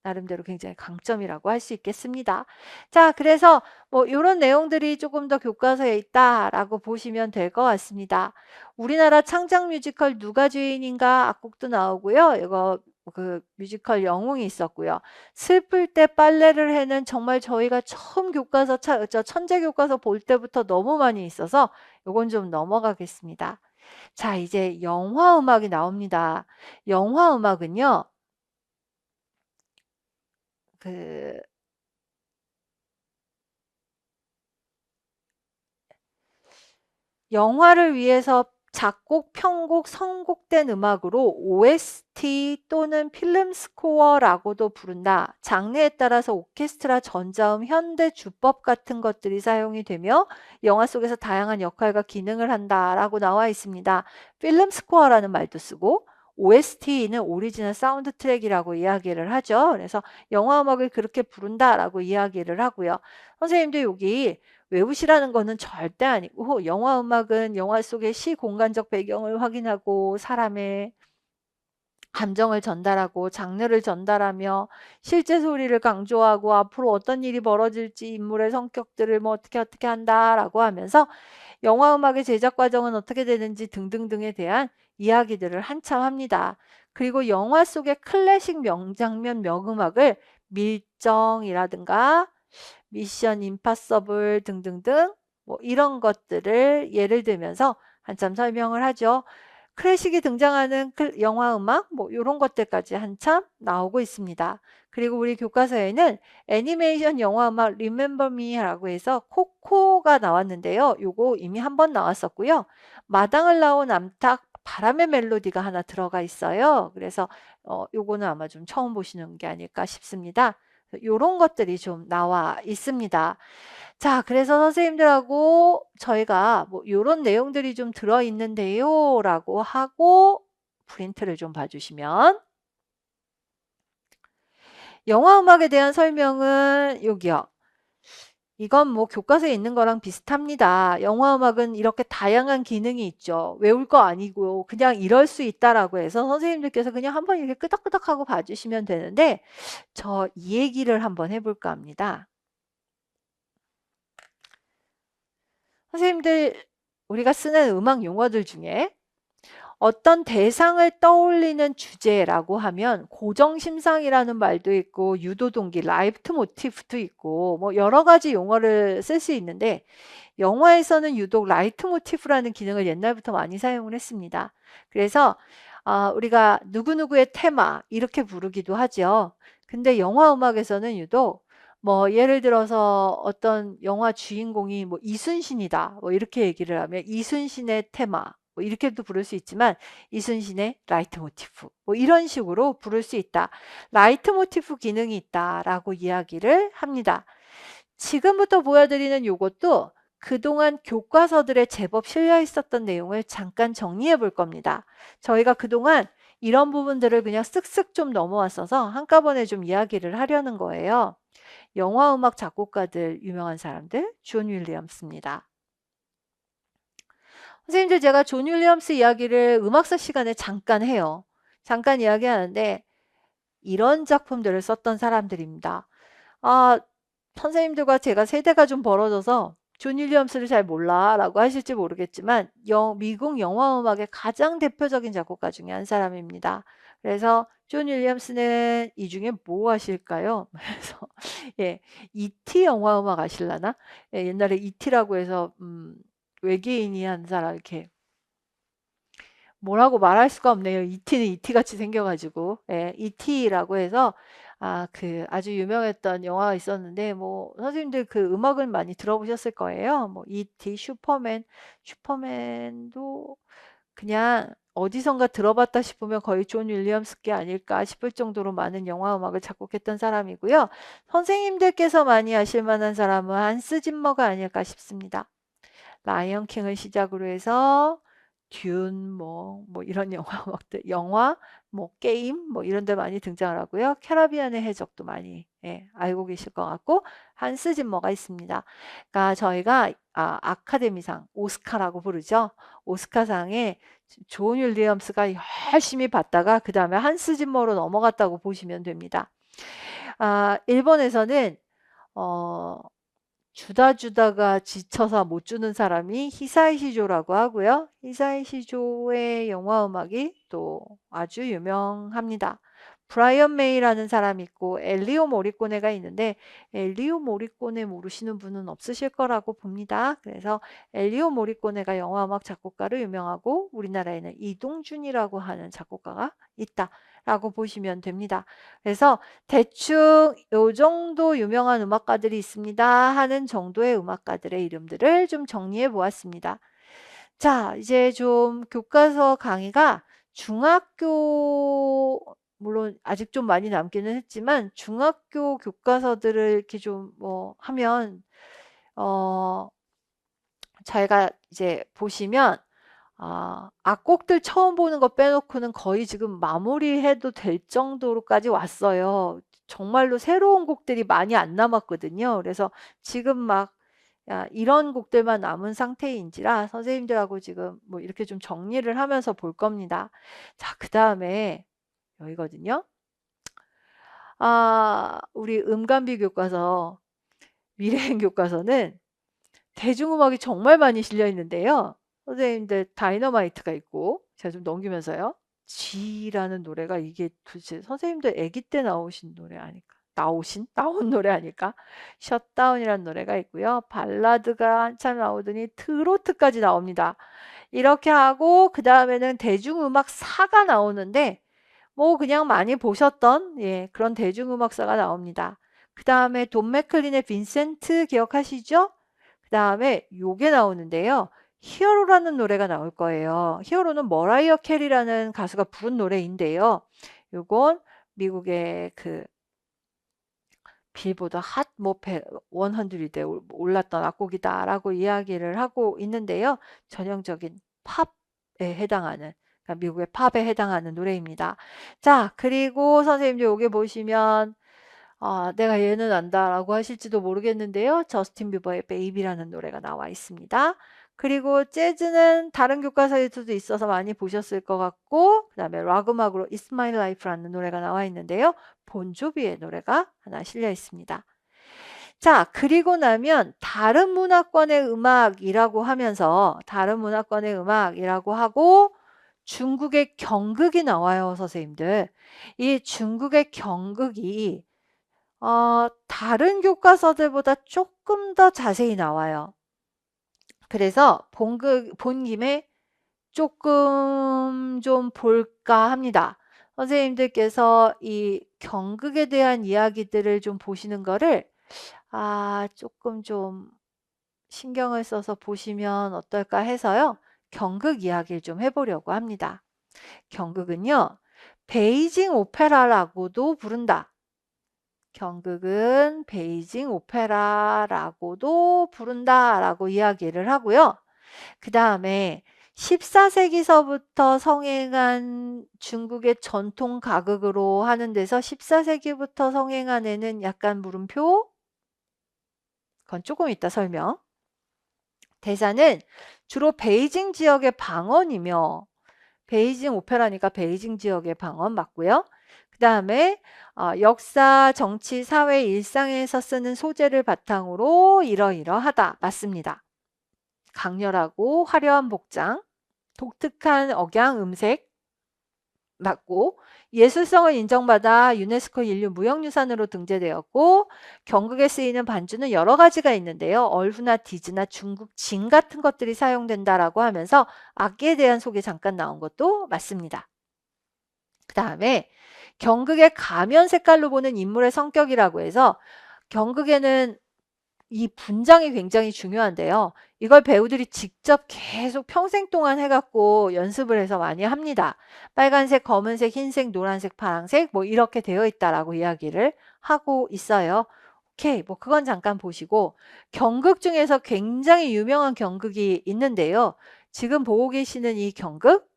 나름대로 굉장히 강점이라고 할 수 있겠습니다. 자, 그래서 뭐 이런 내용들이 조금 더 교과서에 있다라고 보시면 될 것 같습니다. 우리나라 창작 뮤지컬 누가 주인인가 악곡도 나오고요. 이거 그 뮤지컬 영웅이 있었고요. 슬플 때 빨래를 해는 정말 저희가 처음 교과서 저 천재 교과서 볼 때부터 너무 많이 있어서 요건 좀 넘어가겠습니다. 자, 이제 영화 음악이 나옵니다. 영화 음악은요. 그 영화를 위해서 작곡, 편곡, 선곡된 음악으로 OST 또는 필름 스코어라고도 부른다. 장르에 따라서 오케스트라, 전자음, 현대 주법 같은 것들이 사용이 되며 영화 속에서 다양한 역할과 기능을 한다라고 나와 있습니다. 필름 스코어라는 말도 쓰고 OST는 오리지널 사운드 트랙이라고 이야기를 하죠. 그래서 영화 음악을 그렇게 부른다라고 이야기를 하고요. 선생님도 여기 외우시라는 거는 절대 아니고 영화 음악은 영화 속의 시공간적 배경을 확인하고 사람의 감정을 전달하고 장르를 전달하며 실제 소리를 강조하고 앞으로 어떤 일이 벌어질지 인물의 성격들을 뭐 어떻게 한다라고 하면서 영화 음악의 제작 과정은 어떻게 되는지 등등등에 대한 이야기들을 한참 합니다. 그리고 영화 속의 클래식 명장면 명음악을 밀정이라든가 미션 임파서블 등등등 뭐 이런 것들을 예를 들면서 한참 설명을 하죠. 클래식이 등장하는 영화 음악 뭐 이런 것들까지 한참 나오고 있습니다. 그리고 우리 교과서에는 애니메이션 영화 음악 Remember Me라고 해서 코코가 나왔는데요. 요거 이미 한 번 나왔었고요. 마당을 나온 암탉 바람의 멜로디가 하나 들어가 있어요. 그래서 요거는 아마 좀 처음 보시는 게 아닐까 싶습니다. 요런 것들이 좀 나와 있습니다. 자, 그래서 선생님들하고 저희가 뭐 요런 내용들이 좀 들어있는데요 라고 하고 프린트를 좀 봐주시면 영화 음악에 대한 설명은 여기요. 이건 뭐 교과서에 있는 거랑 비슷합니다. 영화 음악은 이렇게 다양한 기능이 있죠. 외울 거 아니고 그냥 이럴 수 있다라고 해서 선생님들께서 그냥 한번 이렇게 끄덕끄덕하고 봐주시면 되는데 저 이 얘기를 한번 해볼까 합니다. 선생님들 우리가 쓰는 음악 용어들 중에 어떤 대상을 떠올리는 주제라고 하면 고정심상이라는 말도 있고 유도동기, 라이트 모티프도 있고 뭐 여러 가지 용어를 쓸 수 있는데 영화에서는 유독 라이트 모티프라는 기능을 옛날부터 많이 사용을 했습니다. 그래서 우리가 누구누구의 테마 이렇게 부르기도 하죠. 근데 영화 음악에서는 유독 뭐 예를 들어서 어떤 영화 주인공이 뭐 이순신이다 뭐 이렇게 얘기를 하면 이순신의 테마 뭐 이렇게도 부를 수 있지만 이순신의 라이트 모티프 뭐 이런 식으로 부를 수 있다. 라이트 모티프 기능이 있다라고 이야기를 합니다. 지금부터 보여드리는 요것도 그동안 교과서들에 제법 실려 있었던 내용을 잠깐 정리해 볼 겁니다. 저희가 그동안 이런 부분들을 그냥 쓱쓱 좀 넘어왔어서 한꺼번에 좀 이야기를 하려는 거예요. 영화 음악 작곡가들 유명한 사람들 존 윌리엄스입니다. 선생님들 제가 존 윌리엄스 이야기를 음악사 시간에 잠깐 해요. 잠깐 이야기하는데 이런 작품들을 썼던 사람들입니다. 선생님들과 제가 세대가 좀 벌어져서 존 윌리엄스를 잘 몰라 라고 하실지 모르겠지만 미국 영화 음악의 가장 대표적인 작곡가 중에 한 사람입니다. 그래서 존 윌리엄스는 이 중에 뭐 하실까요? 그래서 예, E.T. 영화 음악 아실라나? 예, 옛날에 E.T.라고 해서 외계인이 한 사람 이렇게 뭐라고 말할 수가 없네요. E.T.는 E.T. 같이 생겨가지고 예, E.T.라고 해서 그 아주 유명했던 영화가 있었는데 뭐 선생님들 그 음악을 많이 들어보셨을 거예요. 뭐 E.T. 슈퍼맨도 그냥 어디선가 들어봤다 싶으면 거의 존 윌리엄스 게 아닐까 싶을 정도로 많은 영화 음악을 작곡했던 사람이고요. 선생님들께서 많이 아실 만한 사람은 한스 짐머가 아닐까 싶습니다. 라이언 킹을 시작으로 해서 듄 뭐 이런 영화 뭐 게임 뭐 이런 데 많이 등장을 하고요. 캐리비안의 해적도 많이 알고 계실 것 같고 한스 짐머가 있습니다. 그러니까 저희가 아카데미상 오스카라고 부르죠. 오스카상에 존 윌리엄스가 열심히 받다가 그 다음에 한스 짐머로 넘어갔다고 보시면 됩니다. 일본에서는 어, 주다가 지쳐서 못 주는 사람이 히사이 시조라고 하고요. 히사이 시조의 영화 음악이 또 아주 유명합니다. 브라이언 메이라는 사람이 있고 엘리오 모리꼬네가 있는데 엘리오 모리꼬네 모르시는 분은 없으실 거라고 봅니다. 그래서 엘리오 모리꼬네가 영화 음악 작곡가로 유명하고 우리나라에는 이동준이라고 하는 작곡가가 있다라고 보시면 됩니다. 그래서 대충 요 정도 유명한 음악가들이 있습니다 하는 정도의 음악가들의 이름들을 좀 정리해 보았습니다. 자, 이제 좀 교과서 강의가 중학교 물론 아직 좀 많이 남기는 했지만 중학교 교과서들을 이렇게 좀 하면 저희가 이제 보시면 악곡들 처음 보는 거 빼놓고는 거의 지금 마무리해도 될 정도로까지 왔어요. 정말로 새로운 곡들이 많이 안 남았거든요. 그래서 지금 막 이런 곡들만 남은 상태인지라 선생님들하고 지금 뭐 이렇게 좀 정리를 하면서 볼 겁니다. 자, 그 다음에 여기거든요. 우리 음감비 교과서, 미래행 교과서는 대중음악이 정말 많이 실려 있는데요. 선생님들 다이너마이트가 있고 제가 좀 넘기면서요. G라는 노래가 이게 도대체 선생님들 아기 때 나오신 노래 아닐까? 나온 노래 아닐까? 셧다운이라는 노래가 있고요. 발라드가 한참 나오더니 트로트까지 나옵니다. 이렇게 하고 그 다음에는 대중음악사가 나오는데 뭐 그냥 많이 보셨던 그런 대중음악사가 나옵니다. 그 다음에 돈 맥클린의 빈센트 기억하시죠? 그 다음에 요게 나오는데요. 히어로라는 노래가 나올 거예요. 히어로는 머라이어 캐리라는 가수가 부른 노래인데요. 요건 미국의 그 빌보드 핫뭐 100에 올랐던 악곡이다라고 이야기를 하고 있는데요. 전형적인 팝에 해당하는 그러니까 미국의 팝에 해당하는 노래입니다. 자, 그리고 선생님들 여기 보시면 내가 얘는 안다라고 하실지도 모르겠는데요. 저스틴 비버의 베이비라는 노래가 나와 있습니다. 그리고 재즈는 다른 교과서에서도 있어서 많이 보셨을 것 같고 그 다음에 락 음악으로 It's My Life라는 노래가 나와 있는데요. 본조비의 노래가 하나 실려 있습니다. 자, 그리고 나면 다른 문화권의 음악이라고 하면서 다른 문화권의 음악이라고 하고 중국의 경극이 나와요, 선생님들. 이 중국의 경극이 다른 교과서들보다 조금 더 자세히 나와요. 그래서 본 김에 조금 좀 볼까 합니다. 선생님들께서 이 경극에 대한 이야기들을 좀 보시는 거를 조금 좀 신경을 써서 보시면 어떨까 해서요. 경극 이야기를 좀 해보려고 합니다. 경극은요. 베이징 오페라라고도 부른다. 경극은 베이징 오페라라고도 부른다라고 이야기를 하고요. 그 다음에 14세기서부터 성행한 중국의 전통 가극으로 하는 데서 14세기부터 성행한 애는 약간 물음표? 그건 조금 이따 설명. 대사는 주로 베이징 지역의 방언이며 베이징 오페라니까 베이징 지역의 방언 맞고요. 그 다음에 역사, 정치, 사회, 일상에서 쓰는 소재를 바탕으로 이러이러하다 맞습니다. 강렬하고 화려한 복장, 독특한 억양, 음색 맞고 예술성을 인정받아 유네스코 인류 무형유산으로 등재되었고 경극에 쓰이는 반주는 여러 가지가 있는데요. 얼후나 디즈나 중국 진 같은 것들이 사용된다라고 하면서 악기에 대한 소개 잠깐 나온 것도 맞습니다. 그 다음에 경극의 가면 색깔로 보는 인물의 성격이라고 해서 경극에는 이 분장이 굉장히 중요한데요. 이걸 배우들이 직접 계속 평생 동안 해갖고 연습을 해서 많이 합니다. 빨간색, 검은색, 흰색, 노란색, 파란색 뭐 이렇게 되어 있다라고 이야기를 하고 있어요. 오케이, 뭐 그건 잠깐 보시고 경극 중에서 굉장히 유명한 경극이 있는데요. 지금 보고 계시는 이 경극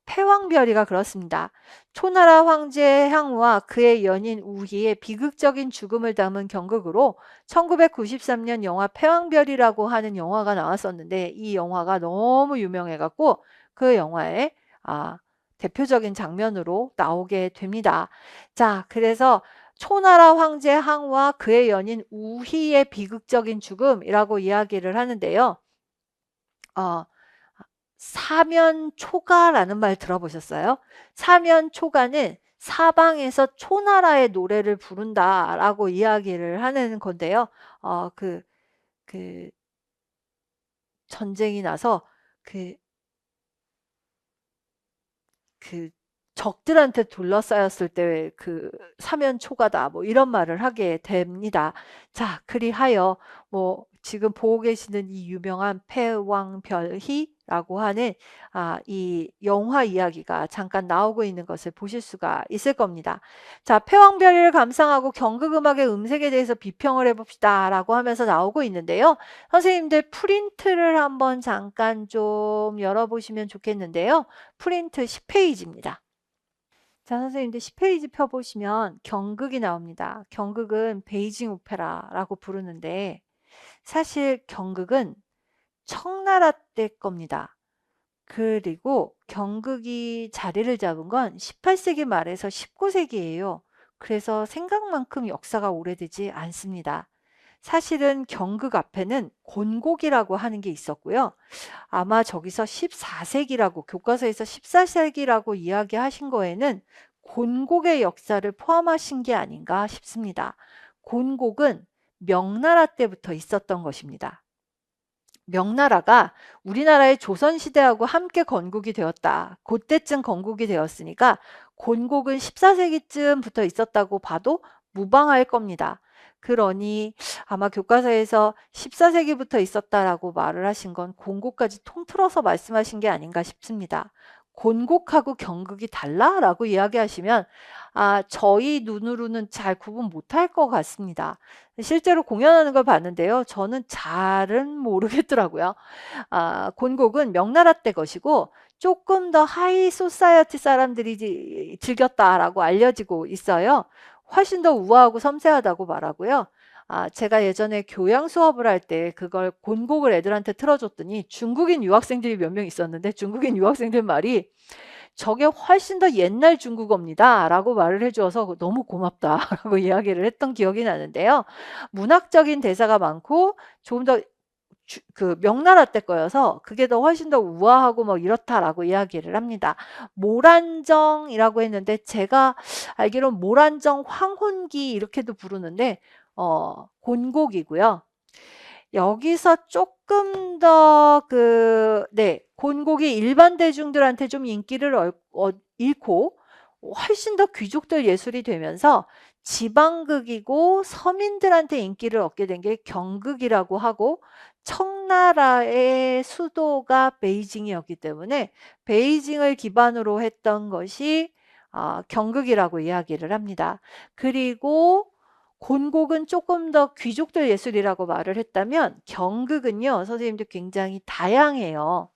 패왕별이가 그렇습니다. 초나라 황제 향우와 그의 연인 우희의 비극적인 죽음을 담은 경극으로 1993년 영화 패왕별이라고 하는 영화가 나왔었는데 이 영화가 너무 유명해갖고 그 영화의 대표적인 장면으로 나오게 됩니다. 자, 그래서 초나라 황제 향우와 그의 연인 우희의 비극적인 죽음이라고 이야기를 하는데요. 사면초가라는 말 들어보셨어요? 사면초가는 사방에서 초나라의 노래를 부른다라고 이야기를 하는 건데요. 그 전쟁이 나서 그 적들한테 둘러싸였을 때 그 사면초가다 뭐 이런 말을 하게 됩니다. 자, 그리하여 뭐 지금 보고 계시는 이 유명한 패왕별희라고 하는 이 영화 이야기가 잠깐 나오고 있는 것을 보실 수가 있을 겁니다. 자, 패왕별희를 감상하고 경극음악의 음색에 대해서 비평을 해봅시다 라고 하면서 나오고 있는데요. 선생님들 프린트를 한번 잠깐 좀 열어보시면 좋겠는데요. 프린트 10페이지입니다. 자, 선생님들 10페이지 펴보시면 경극이 나옵니다. 경극은 베이징 오페라라고 부르는데 사실 경극은 청나라 때 겁니다. 그리고 경극이 자리를 잡은 건 18세기 말에서 19세기예요. 그래서 생각만큼 역사가 오래되지 않습니다. 사실은 경극 앞에는 곤곡이라고 하는 게 있었고요. 아마 저기서 14세기라고 교과서에서 14세기라고 이야기하신 거에는 곤곡의 역사를 포함하신 게 아닌가 싶습니다. 곤곡은 명나라 때부터 있었던 것입니다. 명나라가 우리나라의 조선시대하고 함께 건국이 되었다. 그때쯤 건국이 되었으니까 곤곡은 14세기쯤부터 있었다고 봐도 무방할 겁니다. 그러니 아마 교과서에서 14세기부터 있었다라고 말을 하신 건 곤곡까지 통틀어서 말씀하신 게 아닌가 싶습니다. 곤곡하고 경극이 달라? 라고 이야기하시면 저희 눈으로는 잘 구분 못할 것 같습니다. 실제로 공연하는 걸 봤는데요. 저는 잘은 모르겠더라고요. 곤곡은 명나라 때 것이고 조금 더 하이 소사이어티 사람들이 즐겼다라고 알려지고 있어요. 훨씬 더 우아하고 섬세하다고 말하고요. 제가 예전에 교양 수업을 할 때 그걸 곤곡을 애들한테 틀어줬더니 중국인 유학생들이 몇 명 있었는데 중국인 유학생들 말이 저게 훨씬 더 옛날 중국어입니다 라고 말을 해주어서 너무 고맙다 라고 이야기를 했던 기억이 나는데요. 문학적인 대사가 많고 좀 더 명나라 때 거여서 그게 더 훨씬 더 우아하고 뭐 이렇다라고 이야기를 합니다. 모란정이라고 했는데 제가 알기로는 모란정 황혼기 이렇게도 부르는데 곤곡이고요. 여기서 조금 더 곤곡이 일반 대중들한테 좀 인기를 잃고 훨씬 더 귀족들 예술이 되면서 지방극이고 서민들한테 인기를 얻게 된 게 경극이라고 하고 청나라의 수도가 베이징이었기 때문에 베이징을 기반으로 했던 것이 경극이라고 이야기를 합니다. 그리고 곤곡은 조금 더 귀족들 예술이라고 말을 했다면 경극은요, 선생님들 굉장히 다양해요.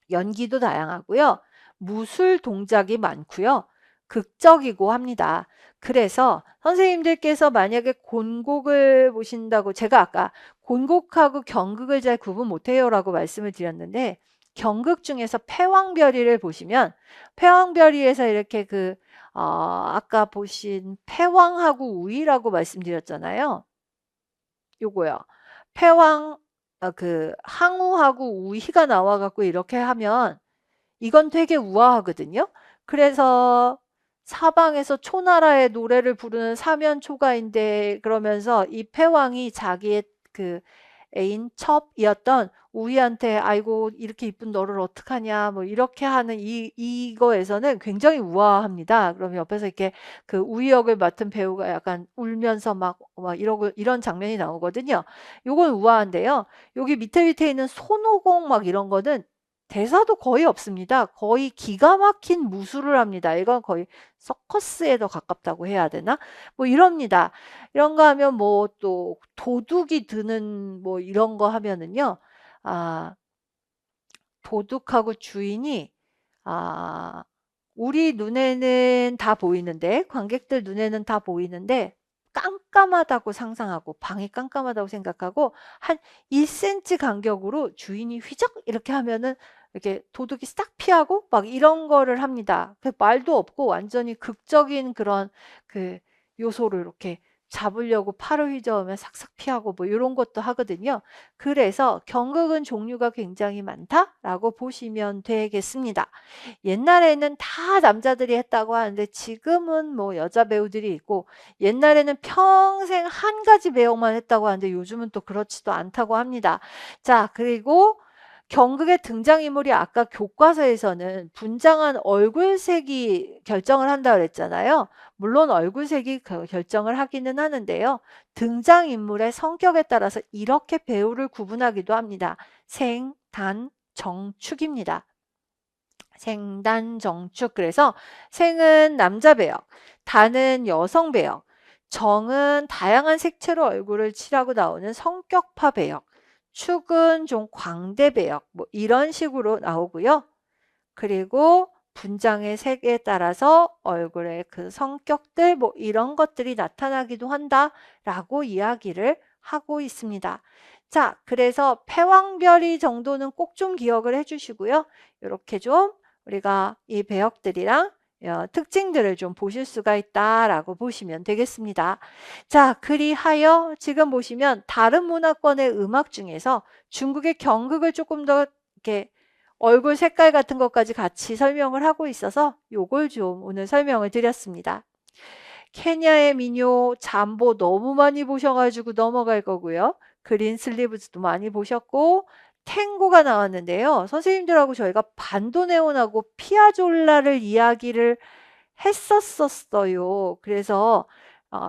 연기도 다양하고요. 무술 동작이 많고요. 극적이고 합니다. 그래서 선생님들께서 만약에 곤곡을 보신다고 제가 아까 곤곡하고 경극을 잘 구분 못해요 라고 말씀을 드렸는데 경극 중에서 패왕별이를 보시면 패왕별이에서 이렇게 아까 보신 패왕하고 우희라고 말씀드렸잖아요. 요거요. 패왕 항우하고 우희가 나와갖고 이렇게 하면 이건 되게 우아하거든요. 그래서 사방에서 초나라의 노래를 부르는 사면초가인데 그러면서 이 패왕이 자기의 애인 첩이었던 우희한테 아이고 이렇게 이쁜 너를 어떡하냐 뭐 이렇게 하는 이거에서는 굉장히 우아합니다. 그럼 옆에서 이렇게 우희 역을 맡은 배우가 약간 울면서 막 이러고 이런 장면이 나오거든요. 요건 우아한데요. 여기 밑에 있는 손오공 막 이런 거는 대사도 거의 없습니다. 거의 기가 막힌 무술을 합니다. 이건 거의 서커스에 더 가깝다고 해야 되나? 뭐 이럽니다. 이런 거 하면 뭐 또 도둑이 드는 뭐 이런 거 하면은요. 도둑하고 주인이 우리 눈에는 다 보이는데, 관객들 눈에는 다 보이는데 깜깜하다고 상상하고, 방이 깜깜하다고 생각하고 한 1cm 간격으로 주인이 휘적 이렇게 하면은 이렇게 도둑이 싹 피하고 막 이런 거를 합니다. 말도 없고 완전히 극적인 그런 그 요소를 이렇게 잡으려고 팔을 휘저으면 싹싹 피하고 뭐 이런 것도 하거든요. 그래서 경극은 종류가 굉장히 많다라고 보시면 되겠습니다. 옛날에는 다 남자들이 했다고 하는데 지금은 뭐 여자 배우들이 있고, 옛날에는 평생 한 가지 배역만 했다고 하는데 요즘은 또 그렇지도 않다고 합니다. 자, 그리고 경극의 등장인물이 아까 교과서에서는 분장한 얼굴색이 결정을 한다 그랬잖아요. 물론 얼굴색이 결정을 하기는 하는데요. 등장인물의 성격에 따라서 이렇게 배우를 구분하기도 합니다. 생, 단, 정, 축입니다. 생단, 정축. 그래서 생은 남자 배역, 단은 여성 배역, 정은 다양한 색채로 얼굴을 칠하고 나오는 성격파 배역, 축은 좀 광대 배역, 뭐 이런 식으로 나오고요. 그리고 분장의 색에 따라서 얼굴의 그 성격들 뭐 이런 것들이 나타나기도 한다라고 이야기를 하고 있습니다. 자, 그래서 패왕별이 정도는 꼭 좀 기억을 해주시고요. 이렇게 좀 우리가 이 배역들이랑 특징들을 좀 보실 수가 있다라고 보시면 되겠습니다. 자, 그리하여 지금 보시면 다른 문화권의 음악 중에서 중국의 경극을 조금 더 이렇게 얼굴 색깔 같은 것까지 같이 설명을 하고 있어서 요걸 좀 오늘 설명을 드렸습니다. 케냐의 민요, 잠보 너무 많이 보셔가지고 넘어갈 거고요. 그린 슬리브즈도 많이 보셨고, 탱고가 나왔는데요. 선생님들하고 저희가 반도네온하고 피아졸라를 이야기를 했었어요. 그래서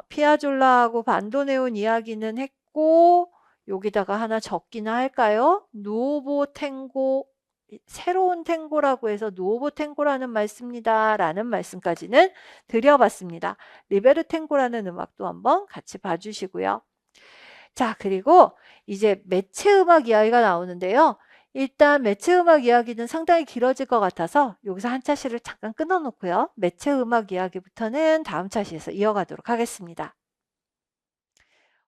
피아졸라하고 반도네온 이야기는 했고, 여기다가 하나 적기나 할까요? 누오보 탱고, 새로운 탱고라고 해서 누오보 탱고라는 말 씁니다 라는 말씀까지는 드려봤습니다. 리베르 탱고라는 음악도 한번 같이 봐주시고요. 자, 그리고 이제 매체 음악 이야기가 나오는데요. 일단 매체 음악 이야기는 상당히 길어질 것 같아서 여기서 한 차시를 잠깐 끊어 놓고요. 매체 음악 이야기부터는 다음 차시에서 이어가도록 하겠습니다.